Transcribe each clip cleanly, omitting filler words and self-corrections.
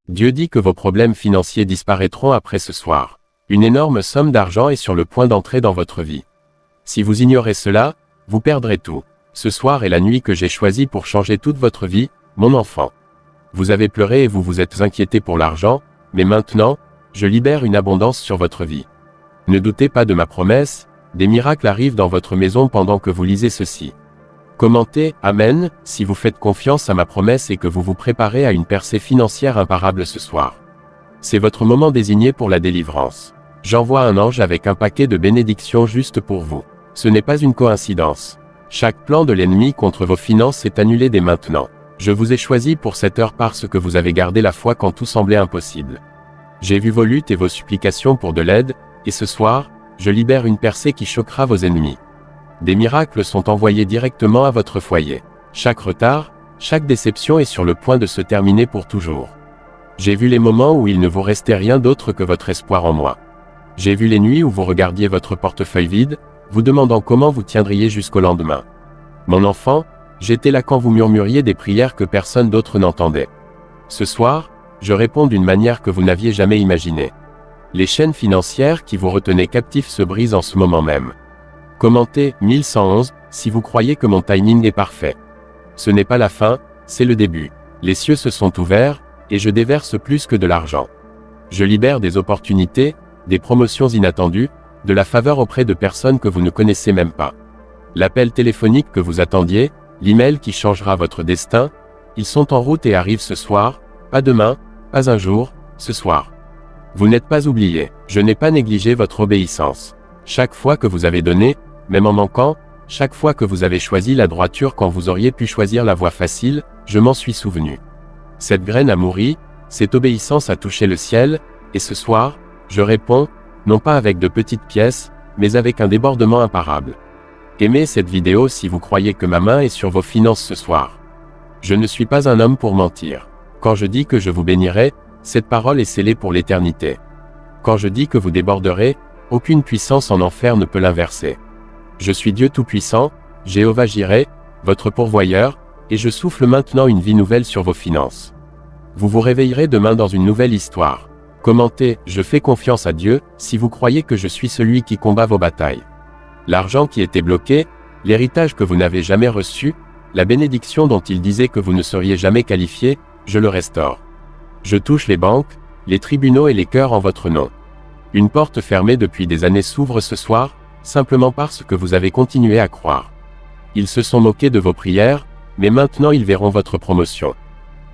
Dieu dit que vos problèmes financiers disparaîtront après ce soir. Une énorme somme d'argent est sur le point d'entrer dans votre vie. Si vous ignorez cela, vous perdrez tout. Ce soir est la nuit que j'ai choisie pour changer toute votre vie, mon enfant. Vous avez pleuré et vous vous êtes inquiété pour l'argent, mais maintenant, je libère une abondance sur votre vie. Ne doutez pas de ma promesse, des miracles arrivent dans votre maison pendant que vous lisez ceci. Commentez « Amen » si vous faites confiance à ma promesse et que vous vous préparez à une percée financière imparable ce soir. C'est votre moment désigné pour la délivrance. J'envoie un ange avec un paquet de bénédictions juste pour vous. Ce n'est pas une coïncidence. Chaque plan de l'ennemi contre vos finances est annulé dès maintenant. Je vous ai choisi pour cette heure parce que vous avez gardé la foi quand tout semblait impossible. J'ai vu vos luttes et vos supplications pour de l'aide, et ce soir, je libère une percée qui choquera vos ennemis. Des miracles sont envoyés directement à votre foyer. Chaque retard, chaque déception est sur le point de se terminer pour toujours. J'ai vu les moments où il ne vous restait rien d'autre que votre espoir en moi. J'ai vu les nuits où vous regardiez votre portefeuille vide, vous demandant comment vous tiendriez jusqu'au lendemain. Mon enfant, j'étais là quand vous murmuriez des prières que personne d'autre n'entendait. Ce soir, je réponds d'une manière que vous n'aviez jamais imaginée. Les chaînes financières qui vous retenaient captifs se brisent en ce moment même. Commentez 1111 si vous croyez que mon timing est parfait. Ce n'est pas la fin, c'est le début. Les cieux se sont ouverts, et je déverse plus que de l'argent. Je libère des opportunités, des promotions inattendues, de la faveur auprès de personnes que vous ne connaissez même pas. L'appel téléphonique que vous attendiez, l'email qui changera votre destin, ils sont en route et arrivent ce soir, pas demain, pas un jour, ce soir. Vous n'êtes pas oublié, je n'ai pas négligé votre obéissance. Chaque fois que vous avez donné, même en manquant, chaque fois que vous avez choisi la droiture quand vous auriez pu choisir la voie facile, je m'en suis souvenu. Cette graine a mûri, cette obéissance a touché le ciel, et ce soir, je réponds, non pas avec de petites pièces, mais avec un débordement imparable. Aimez cette vidéo si vous croyez que ma main est sur vos finances ce soir. Je ne suis pas un homme pour mentir. Quand je dis que je vous bénirai, cette parole est scellée pour l'éternité. Quand je dis que vous déborderez, aucune puissance en enfer ne peut l'inverser. Je suis Dieu Tout-Puissant, Jéhovah Jireh, votre pourvoyeur, et je souffle maintenant une vie nouvelle sur vos finances. Vous vous réveillerez demain dans une nouvelle histoire. Commentez « Je fais confiance à Dieu » si vous croyez que je suis celui qui combat vos batailles. L'argent qui était bloqué, l'héritage que vous n'avez jamais reçu, la bénédiction dont il disait que vous ne seriez jamais qualifié, je le restaure. Je touche les banques, les tribunaux et les cœurs en votre nom. Une porte fermée depuis des années s'ouvre ce soir, simplement parce que vous avez continué à croire. Ils se sont moqués de vos prières, mais maintenant ils verront votre promotion.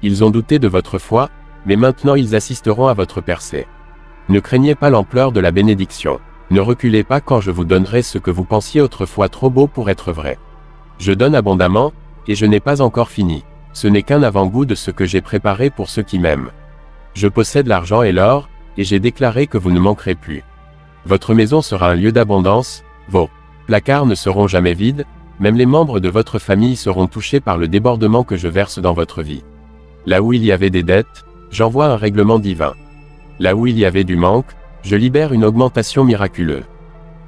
Ils ont douté de votre foi, mais maintenant ils assisteront à votre percée. Ne craignez pas l'ampleur de la bénédiction. Ne reculez pas quand je vous donnerai ce que vous pensiez autrefois trop beau pour être vrai. Je donne abondamment, et je n'ai pas encore fini. Ce n'est qu'un avant-goût de ce que j'ai préparé pour ceux qui m'aiment. Je possède l'argent et l'or, et j'ai déclaré que vous ne manquerez plus. Votre maison sera un lieu d'abondance, vos placards ne seront jamais vides, même les membres de votre famille seront touchés par le débordement que je verse dans votre vie. Là où il y avait des dettes, j'envoie un règlement divin. Là où il y avait du manque, je libère une augmentation miraculeuse.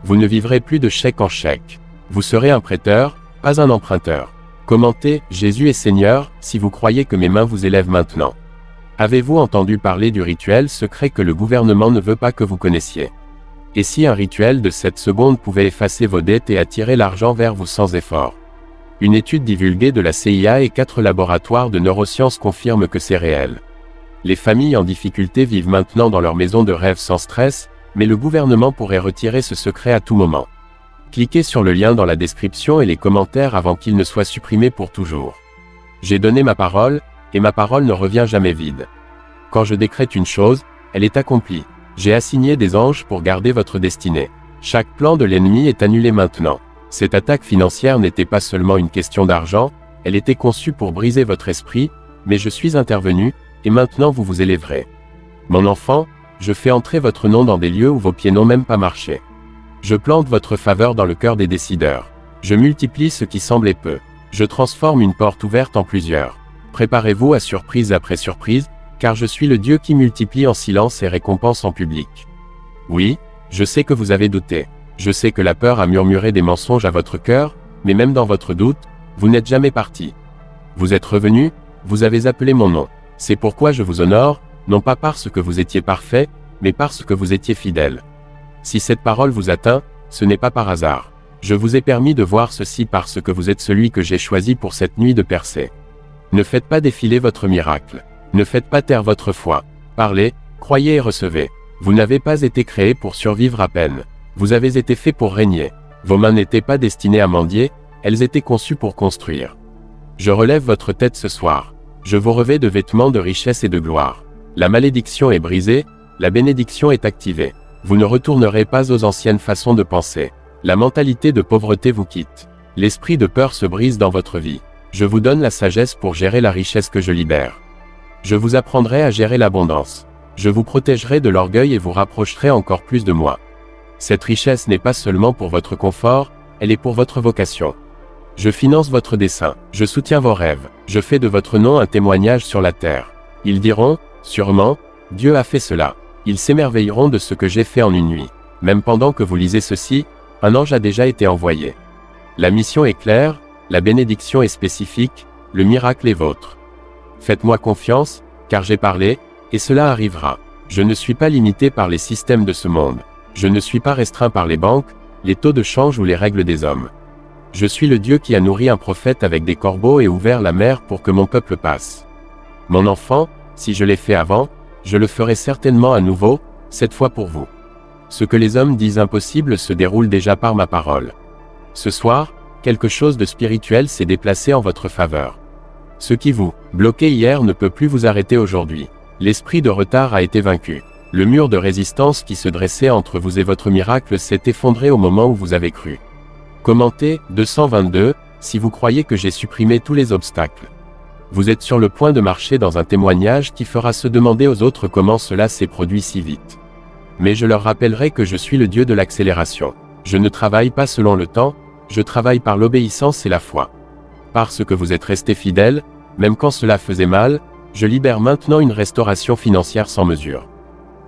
Vous ne vivrez plus de chèque en chèque. Vous serez un prêteur, pas un emprunteur. Commentez « Jésus est Seigneur » si vous croyez que mes mains vous élèvent maintenant. Avez-vous entendu parler du rituel secret que le gouvernement ne veut pas que vous connaissiez? Et si un rituel de 7 secondes pouvait effacer vos dettes et attirer l'argent vers vous sans effort? Une étude divulguée de la CIA et 4 laboratoires de neurosciences confirment que c'est réel. Les familles en difficulté vivent maintenant dans leur maison de rêve sans stress, mais le gouvernement pourrait retirer ce secret à tout moment. Cliquez sur le lien dans la description et les commentaires avant qu'il ne soit supprimé pour toujours. J'ai donné ma parole, et ma parole ne revient jamais vide. Quand je décrète une chose, elle est accomplie. J'ai assigné des anges pour garder votre destinée. Chaque plan de l'ennemi est annulé maintenant. Cette attaque financière n'était pas seulement une question d'argent, elle était conçue pour briser votre esprit, mais je suis intervenu, et maintenant vous vous élèverez. Mon enfant, je fais entrer votre nom dans des lieux où vos pieds n'ont même pas marché. Je plante votre faveur dans le cœur des décideurs. Je multiplie ce qui semblait peu. Je transforme une porte ouverte en plusieurs. Préparez-vous à surprise après surprise, car je suis le Dieu qui multiplie en silence et récompense en public. Oui, je sais que vous avez douté. Je sais que la peur a murmuré des mensonges à votre cœur, mais même dans votre doute, vous n'êtes jamais parti. Vous êtes revenu, vous avez appelé mon nom. C'est pourquoi je vous honore, non pas parce que vous étiez parfait, mais parce que vous étiez fidèle. Si cette parole vous atteint, ce n'est pas par hasard. Je vous ai permis de voir ceci parce que vous êtes celui que j'ai choisi pour cette nuit de percée. Ne faites pas défiler votre miracle. Ne faites pas taire votre foi. Parlez, croyez et recevez. Vous n'avez pas été créé pour survivre à peine. Vous avez été fait pour régner. Vos mains n'étaient pas destinées à mendier, elles étaient conçues pour construire. Je relève votre tête ce soir. Je vous revêts de vêtements de richesse et de gloire. La malédiction est brisée, la bénédiction est activée. Vous ne retournerez pas aux anciennes façons de penser. La mentalité de pauvreté vous quitte. L'esprit de peur se brise dans votre vie. Je vous donne la sagesse pour gérer la richesse que je libère. Je vous apprendrai à gérer l'abondance. Je vous protégerai de l'orgueil et vous rapprocherai encore plus de moi. Cette richesse n'est pas seulement pour votre confort, elle est pour votre vocation. Je finance votre dessein, je soutiens vos rêves, je fais de votre nom un témoignage sur la terre. Ils diront, sûrement, Dieu a fait cela. Ils s'émerveilleront de ce que j'ai fait en une nuit. Même pendant que vous lisez ceci, un ange a déjà été envoyé. La mission est claire, la bénédiction est spécifique, le miracle est vôtre. Faites-moi confiance, car j'ai parlé, et cela arrivera. Je ne suis pas limité par les systèmes de ce monde. Je ne suis pas restreint par les banques, les taux de change ou les règles des hommes. Je suis le Dieu qui a nourri un prophète avec des corbeaux et ouvert la mer pour que mon peuple passe. Mon enfant, si je l'ai fait avant, je le ferai certainement à nouveau, cette fois pour vous. Ce que les hommes disent impossible se déroule déjà par ma parole. Ce soir, quelque chose de spirituel s'est déplacé en votre faveur. Ce qui vous bloquait hier ne peut plus vous arrêter aujourd'hui. L'esprit de retard a été vaincu. Le mur de résistance qui se dressait entre vous et votre miracle s'est effondré au moment où vous avez cru. Commentez, 222, si vous croyez que j'ai supprimé tous les obstacles. Vous êtes sur le point de marcher dans un témoignage qui fera se demander aux autres comment cela s'est produit si vite. Mais je leur rappellerai que je suis le Dieu de l'accélération. Je ne travaille pas selon le temps, je travaille par l'obéissance et la foi. Parce que vous êtes restés fidèles, même quand cela faisait mal, je libère maintenant une restauration financière sans mesure.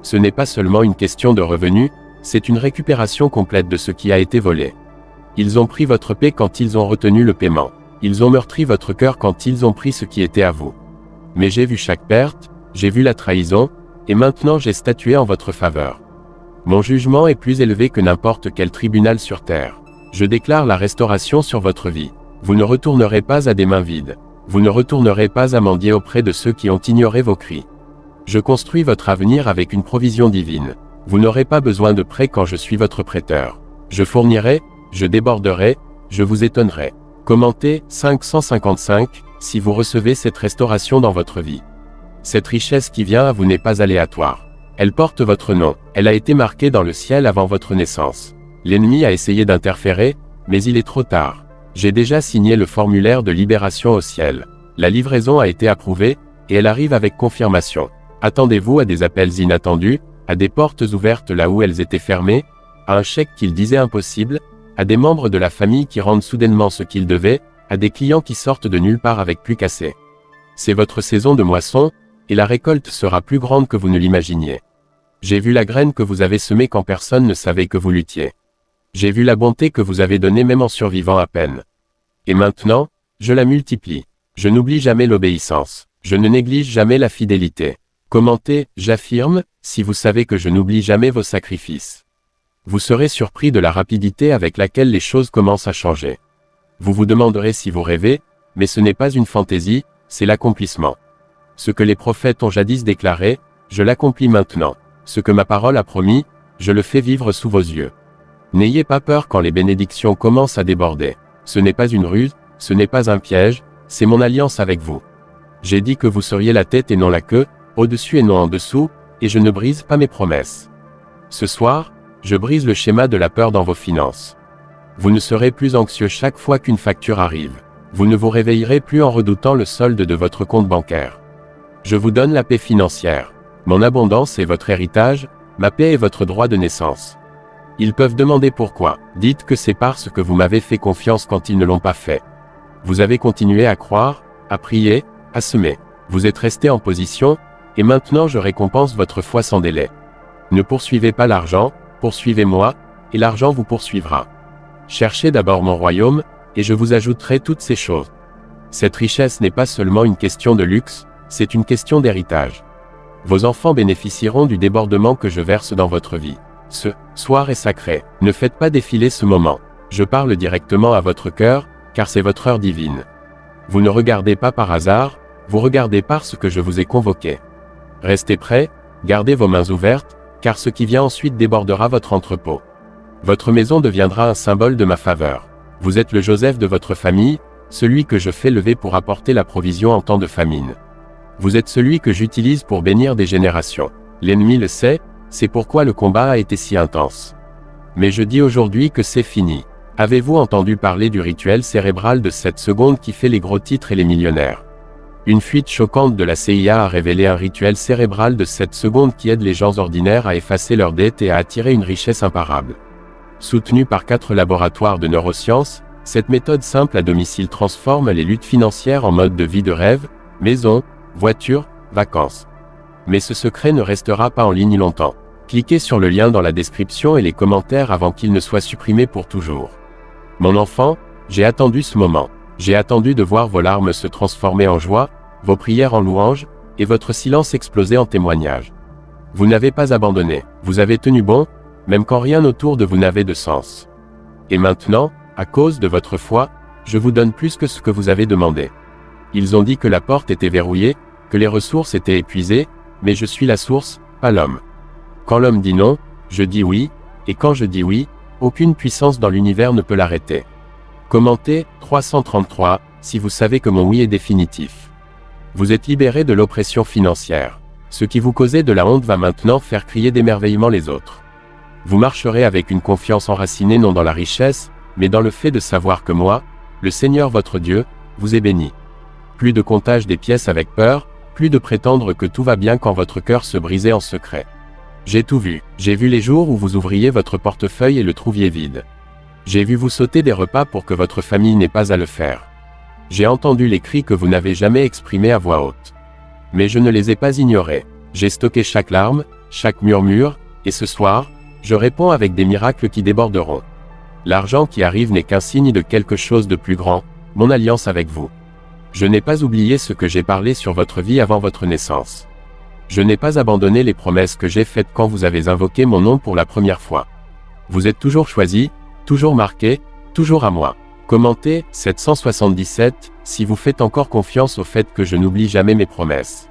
Ce n'est pas seulement une question de revenus, c'est une récupération complète de ce qui a été volé. Ils ont pris votre paix quand ils ont retenu le paiement. Ils ont meurtri votre cœur quand ils ont pris ce qui était à vous. Mais j'ai vu chaque perte, j'ai vu la trahison, et maintenant j'ai statué en votre faveur. Mon jugement est plus élevé que n'importe quel tribunal sur terre. Je déclare la restauration sur votre vie. Vous ne retournerez pas à des mains vides. Vous ne retournerez pas à mendier auprès de ceux qui ont ignoré vos cris. Je construis votre avenir avec une provision divine. Vous n'aurez pas besoin de prêt quand je suis votre prêteur. Je fournirai, je déborderai, je vous étonnerai. Commentez, 555, si vous recevez cette restauration dans votre vie. Cette richesse qui vient à vous n'est pas aléatoire. Elle porte votre nom, elle a été marquée dans le ciel avant votre naissance. L'ennemi a essayé d'interférer, mais il est trop tard. J'ai déjà signé le formulaire de libération au ciel. La livraison a été approuvée, et elle arrive avec confirmation. Attendez-vous à des appels inattendus, à des portes ouvertes là où elles étaient fermées, à un chèque qu'ils disaient impossible, à des membres de la famille qui rendent soudainement ce qu'ils devaient, à des clients qui sortent de nulle part avec plus qu'assez. C'est votre saison de moisson, et la récolte sera plus grande que vous ne l'imaginiez. J'ai vu la graine que vous avez semée quand personne ne savait que vous luttiez. J'ai vu la bonté que vous avez donnée même en survivant à peine. Et maintenant, je la multiplie. Je n'oublie jamais l'obéissance. Je ne néglige jamais la fidélité. Commentez, j'affirme, si vous savez que je n'oublie jamais vos sacrifices. Vous serez surpris de la rapidité avec laquelle les choses commencent à changer. Vous vous demanderez si vous rêvez, mais ce n'est pas une fantaisie, c'est l'accomplissement. Ce que les prophètes ont jadis déclaré, je l'accomplis maintenant. Ce que ma parole a promis, je le fais vivre sous vos yeux. N'ayez pas peur quand les bénédictions commencent à déborder. Ce n'est pas une ruse, ce n'est pas un piège, c'est mon alliance avec vous. J'ai dit que vous seriez la tête et non la queue, au-dessus et non en dessous, et je ne brise pas mes promesses. Ce soir, je brise le schéma de la peur dans vos finances. Vous ne serez plus anxieux chaque fois qu'une facture arrive. Vous ne vous réveillerez plus en redoutant le solde de votre compte bancaire. Je vous donne la paix financière. Mon abondance est votre héritage, ma paix est votre droit de naissance. Ils peuvent demander pourquoi. Dites que c'est parce que vous m'avez fait confiance quand ils ne l'ont pas fait. Vous avez continué à croire, à prier, à semer. Vous êtes resté en position, et maintenant je récompense votre foi sans délai. Ne poursuivez pas l'argent, poursuivez-moi, et l'argent vous poursuivra. Cherchez d'abord mon royaume, et je vous ajouterai toutes ces choses. Cette richesse n'est pas seulement une question de luxe, c'est une question d'héritage. Vos enfants bénéficieront du débordement que je verse dans votre vie. Ce soir est sacré. Ne faites pas défiler ce moment. Je parle directement à votre cœur, car c'est votre heure divine. Vous ne regardez pas par hasard, vous regardez parce que je vous ai convoqué. Restez prêts, gardez vos mains ouvertes, car ce qui vient ensuite débordera votre entrepôt. Votre maison deviendra un symbole de ma faveur. Vous êtes le Joseph de votre famille, celui que je fais lever pour apporter la provision en temps de famine. Vous êtes celui que j'utilise pour bénir des générations. L'ennemi le sait, c'est pourquoi le combat a été si intense. Mais je dis aujourd'hui que c'est fini. Avez-vous entendu parler du rituel cérébral de 7 secondes qui fait les gros titres et les millionnaires? Une fuite choquante de la CIA a révélé un rituel cérébral de 7 secondes qui aide les gens ordinaires à effacer leurs dettes et à attirer une richesse imparable. Soutenue par 4 laboratoires de neurosciences, cette méthode simple à domicile transforme les luttes financières en mode de vie de rêve, maison, voiture, vacances. Mais ce secret ne restera pas en ligne longtemps. Cliquez sur le lien dans la description et les commentaires avant qu'il ne soit supprimé pour toujours. Mon enfant, j'ai attendu ce moment. J'ai attendu de voir vos larmes se transformer en joie, vos prières en louanges, et votre silence exploser en témoignage. Vous n'avez pas abandonné, vous avez tenu bon, même quand rien autour de vous n'avait de sens. Et maintenant, à cause de votre foi, je vous donne plus que ce que vous avez demandé. Ils ont dit que la porte était verrouillée, que les ressources étaient épuisées, mais je suis la source, pas l'homme. Quand l'homme dit non, je dis oui, et quand je dis oui, aucune puissance dans l'univers ne peut l'arrêter. Commentez, 333, si vous savez que mon oui est définitif. Vous êtes libéré de l'oppression financière. Ce qui vous causait de la honte va maintenant faire crier d'émerveillement les autres. Vous marcherez avec une confiance enracinée non dans la richesse, mais dans le fait de savoir que moi, le Seigneur votre Dieu, vous ai béni. Plus de comptage des pièces avec peur, plus de prétendre que tout va bien quand votre cœur se brisait en secret. J'ai tout vu. J'ai vu les jours où vous ouvriez votre portefeuille et le trouviez vide. J'ai vu vous sauter des repas pour que votre famille n'ait pas à le faire. J'ai entendu les cris que vous n'avez jamais exprimés à voix haute. Mais je ne les ai pas ignorés. J'ai stocké chaque larme, chaque murmure, et ce soir, je réponds avec des miracles qui déborderont. L'argent qui arrive n'est qu'un signe de quelque chose de plus grand, mon alliance avec vous. Je n'ai pas oublié ce que j'ai parlé sur votre vie avant votre naissance. Je n'ai pas abandonné les promesses que j'ai faites quand vous avez invoqué mon nom pour la première fois. Vous êtes toujours choisi, toujours marqué, toujours à moi. Commentez, 777, si vous faites encore confiance au fait que je n'oublie jamais mes promesses.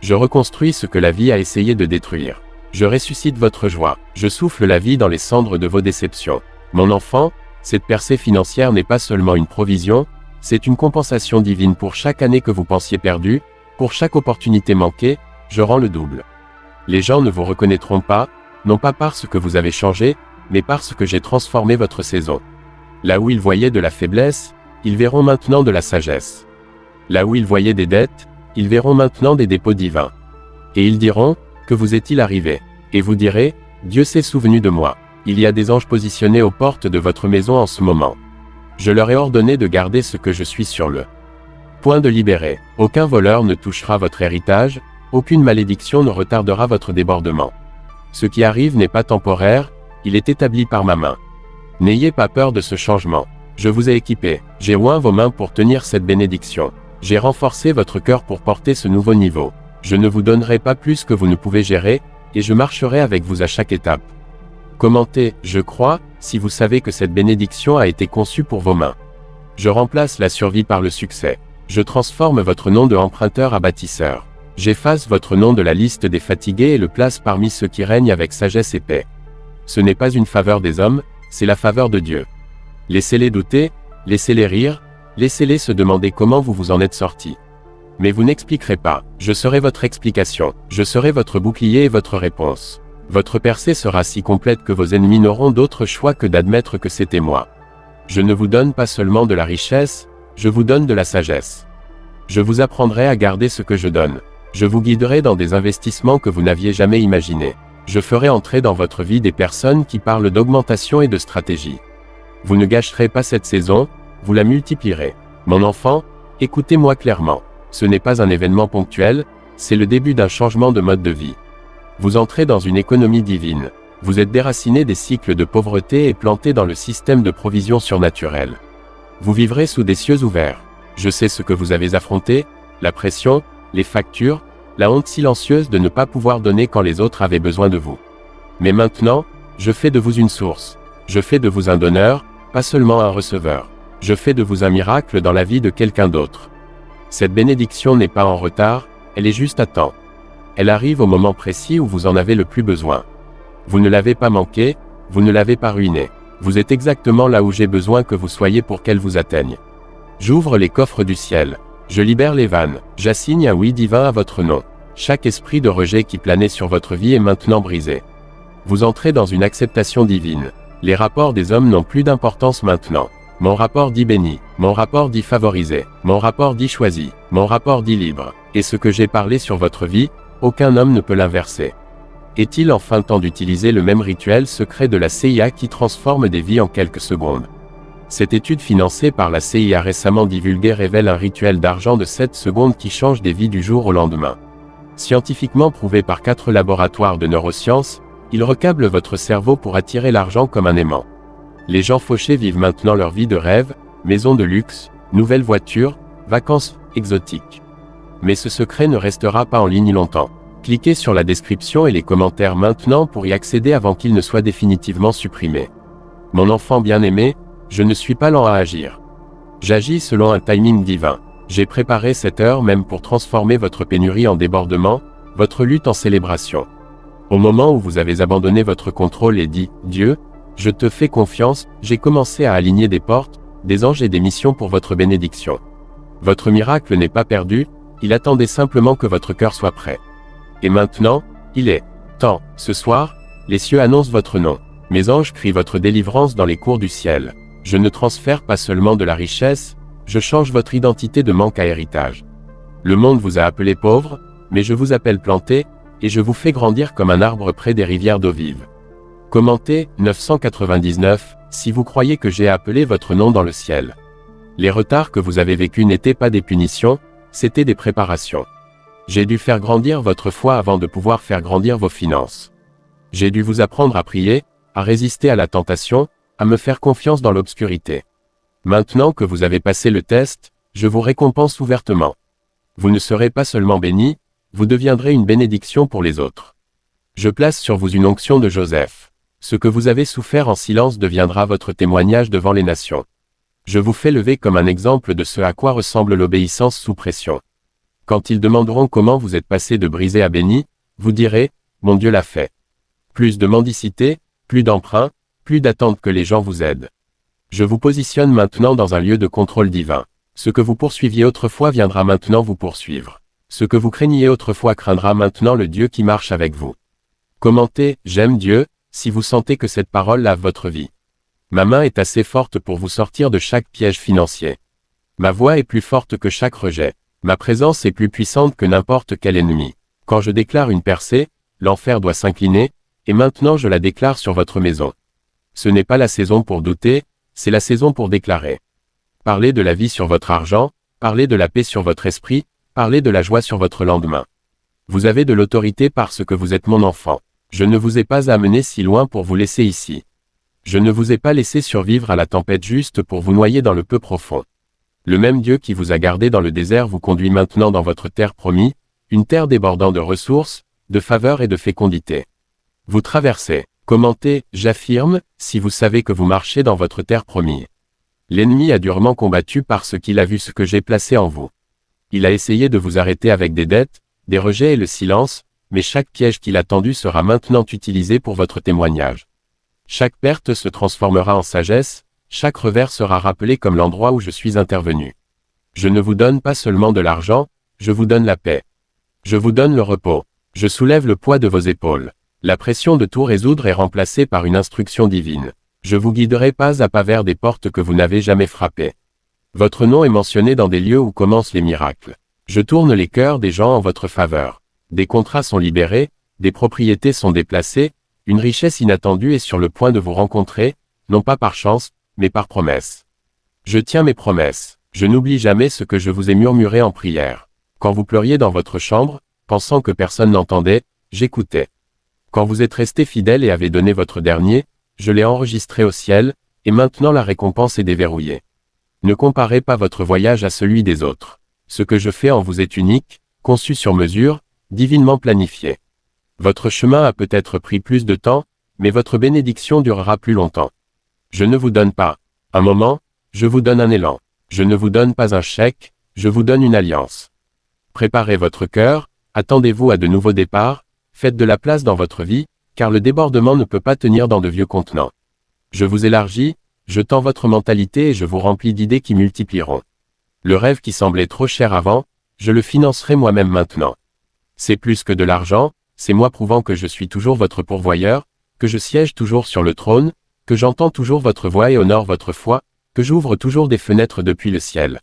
Je reconstruis ce que la vie a essayé de détruire. Je ressuscite votre joie. Je souffle la vie dans les cendres de vos déceptions. Mon enfant, cette percée financière n'est pas seulement une provision, c'est une compensation divine pour chaque année que vous pensiez perdue, pour chaque opportunité manquée, je rends le double. Les gens ne vous reconnaîtront pas, non pas parce que vous avez changé, mais parce que j'ai transformé votre saison. Là où ils voyaient de la faiblesse, ils verront maintenant de la sagesse. Là où ils voyaient des dettes, ils verront maintenant des dépôts divins. Et ils diront, que vous est-il arrivé? Et vous direz, Dieu s'est souvenu de moi. Il y a des anges positionnés aux portes de votre maison en ce moment. Je leur ai ordonné de garder ce que je suis sur le point de libérer. Aucun voleur ne touchera votre héritage, aucune malédiction ne retardera votre débordement. Ce qui arrive n'est pas temporaire, il est établi par ma main. N'ayez pas peur de ce changement. Je vous ai équipé, j'ai oint vos mains pour tenir cette bénédiction. J'ai renforcé votre cœur pour porter ce nouveau niveau. Je ne vous donnerai pas plus que vous ne pouvez gérer, et je marcherai avec vous à chaque étape. Commentez, je crois, si vous savez que cette bénédiction a été conçue pour vos mains. Je remplace la survie par le succès. Je transforme votre nom de emprunteur à bâtisseur. J'efface votre nom de la liste des fatigués et le place parmi ceux qui règnent avec sagesse et paix. Ce n'est pas une faveur des hommes, c'est la faveur de Dieu. Laissez-les douter, laissez-les rire, laissez-les se demander comment vous vous en êtes sortis. Mais vous n'expliquerez pas, je serai votre explication, je serai votre bouclier et votre réponse. Votre percée sera si complète que vos ennemis n'auront d'autre choix que d'admettre que c'était moi. Je ne vous donne pas seulement de la richesse, je vous donne de la sagesse. Je vous apprendrai à garder ce que je donne. Je vous guiderai dans des investissements que vous n'aviez jamais imaginés. Je ferai entrer dans votre vie des personnes qui parlent d'augmentation et de stratégie. Vous ne gâcherez pas cette saison, vous la multiplierez. Mon enfant, écoutez-moi clairement. Ce n'est pas un événement ponctuel, c'est le début d'un changement de mode de vie. Vous entrez dans une économie divine. Vous êtes déraciné des cycles de pauvreté et planté dans le système de provision surnaturelle. Vous vivrez sous des cieux ouverts. Je sais ce que vous avez affronté, la pression, les factures, la honte silencieuse de ne pas pouvoir donner quand les autres avaient besoin de vous. Mais maintenant, je fais de vous une source. Je fais de vous un donneur, pas seulement un receveur. Je fais de vous un miracle dans la vie de quelqu'un d'autre. Cette bénédiction n'est pas en retard, elle est juste à temps. Elle arrive au moment précis où vous en avez le plus besoin. Vous ne l'avez pas manqué, vous ne l'avez pas ruiné. Vous êtes exactement là où j'ai besoin que vous soyez pour qu'elle vous atteigne. J'ouvre les coffres du ciel. Je libère les vannes. J'assigne un oui divin à votre nom. Chaque esprit de rejet qui planait sur votre vie est maintenant brisé. Vous entrez dans une acceptation divine. Les rapports des hommes n'ont plus d'importance maintenant. Mon rapport dit béni, mon rapport dit favorisé, mon rapport dit choisi, mon rapport dit libre. Et ce que j'ai parlé sur votre vie, aucun homme ne peut l'inverser. Est-il enfin temps d'utiliser le même rituel secret de la CIA qui transforme des vies en quelques secondes? Cette étude financée par la CIA récemment divulguée révèle un rituel d'argent de 7 secondes qui change des vies du jour au lendemain. Scientifiquement prouvé par 4 laboratoires de neurosciences, il recable votre cerveau pour attirer l'argent comme un aimant. Les gens fauchés vivent maintenant leur vie de rêve, maison de luxe, nouvelles voitures, vacances exotiques. Mais ce secret ne restera pas en ligne longtemps. Cliquez sur la description et les commentaires maintenant pour y accéder avant qu'il ne soit définitivement supprimé. Mon enfant bien-aimé, je ne suis pas lent à agir. J'agis selon un timing divin. J'ai préparé cette heure même pour transformer votre pénurie en débordement, votre lutte en célébration. Au moment où vous avez abandonné votre contrôle et dit « Dieu, je te fais confiance », j'ai commencé à aligner des portes, des anges et des missions pour votre bénédiction. Votre miracle n'est pas perdu, il attendait simplement que votre cœur soit prêt. Et maintenant, il est temps. Ce soir, les cieux annoncent votre nom. Mes anges crient votre délivrance dans les cours du ciel. Je ne transfère pas seulement de la richesse, je change votre identité de manque à héritage. Le monde vous a appelé pauvre, mais je vous appelle planté, et je vous fais grandir comme un arbre près des rivières d'eau vive. Commentez, 999, si vous croyez que j'ai appelé votre nom dans le ciel. Les retards que vous avez vécus n'étaient pas des punitions, c'étaient des préparations. J'ai dû faire grandir votre foi avant de pouvoir faire grandir vos finances. J'ai dû vous apprendre à prier, à résister à la tentation, à me faire confiance dans l'obscurité. Maintenant que vous avez passé le test, je vous récompense ouvertement. Vous ne serez pas seulement béni, vous deviendrez une bénédiction pour les autres. Je place sur vous une onction de Joseph. Ce que vous avez souffert en silence deviendra votre témoignage devant les nations. Je vous fais lever comme un exemple de ce à quoi ressemble l'obéissance sous pression. Quand ils demanderont comment vous êtes passé de brisé à béni, vous direz, mon Dieu l'a fait. Plus de mendicité, plus d'emprunt, plus d'attente que les gens vous aident. Je vous positionne maintenant dans un lieu de contrôle divin. Ce que vous poursuiviez autrefois viendra maintenant vous poursuivre. Ce que vous craigniez autrefois craindra maintenant le Dieu qui marche avec vous. Commentez, j'aime Dieu, si vous sentez que cette parole lave votre vie. Ma main est assez forte pour vous sortir de chaque piège financier. Ma voix est plus forte que chaque rejet. Ma présence est plus puissante que n'importe quel ennemi. Quand je déclare une percée, l'enfer doit s'incliner, et maintenant je la déclare sur votre maison. Ce n'est pas la saison pour douter, c'est la saison pour déclarer. Parlez de la vie sur votre argent, parlez de la paix sur votre esprit, parlez de la joie sur votre lendemain. Vous avez de l'autorité parce que vous êtes mon enfant. Je ne vous ai pas amené si loin pour vous laisser ici. Je ne vous ai pas laissé survivre à la tempête juste pour vous noyer dans le peu profond. Le même Dieu qui vous a gardé dans le désert vous conduit maintenant dans votre terre promise, une terre débordant de ressources, de faveurs et de fécondité. Vous traversez. Commentez, j'affirme, si vous savez que vous marchez dans votre terre promise. L'ennemi a durement combattu parce qu'il a vu ce que j'ai placé en vous. Il a essayé de vous arrêter avec des dettes, des rejets et le silence, mais chaque piège qu'il a tendu sera maintenant utilisé pour votre témoignage. Chaque perte se transformera en sagesse, chaque revers sera rappelé comme l'endroit où je suis intervenu. Je ne vous donne pas seulement de l'argent, je vous donne la paix. Je vous donne le repos. Je soulève le poids de vos épaules. La pression de tout résoudre est remplacée par une instruction divine. Je vous guiderai pas à pas vers des portes que vous n'avez jamais frappées. Votre nom est mentionné dans des lieux où commencent les miracles. Je tourne les cœurs des gens en votre faveur. Des contrats sont libérés, des propriétés sont déplacées, une richesse inattendue est sur le point de vous rencontrer, non pas par chance, mais par promesse. Je tiens mes promesses. Je n'oublie jamais ce que je vous ai murmuré en prière. Quand vous pleuriez dans votre chambre, pensant que personne n'entendait, j'écoutais. Quand vous êtes resté fidèle et avez donné votre dernier, je l'ai enregistré au ciel, et maintenant la récompense est déverrouillée. Ne comparez pas votre voyage à celui des autres. Ce que je fais en vous est unique, conçu sur mesure, divinement planifié. Votre chemin a peut-être pris plus de temps, mais votre bénédiction durera plus longtemps. Je ne vous donne pas un moment, je vous donne un élan. Je ne vous donne pas un chèque, je vous donne une alliance. Préparez votre cœur, attendez-vous à de nouveaux départs, faites de la place dans votre vie, car le débordement ne peut pas tenir dans de vieux contenants. Je vous élargis, je tends votre mentalité et je vous remplis d'idées qui multiplieront. Le rêve qui semblait trop cher avant, je le financerai moi-même maintenant. C'est plus que de l'argent, c'est moi prouvant que je suis toujours votre pourvoyeur, que je siège toujours sur le trône, que j'entends toujours votre voix et honore votre foi, que j'ouvre toujours des fenêtres depuis le ciel.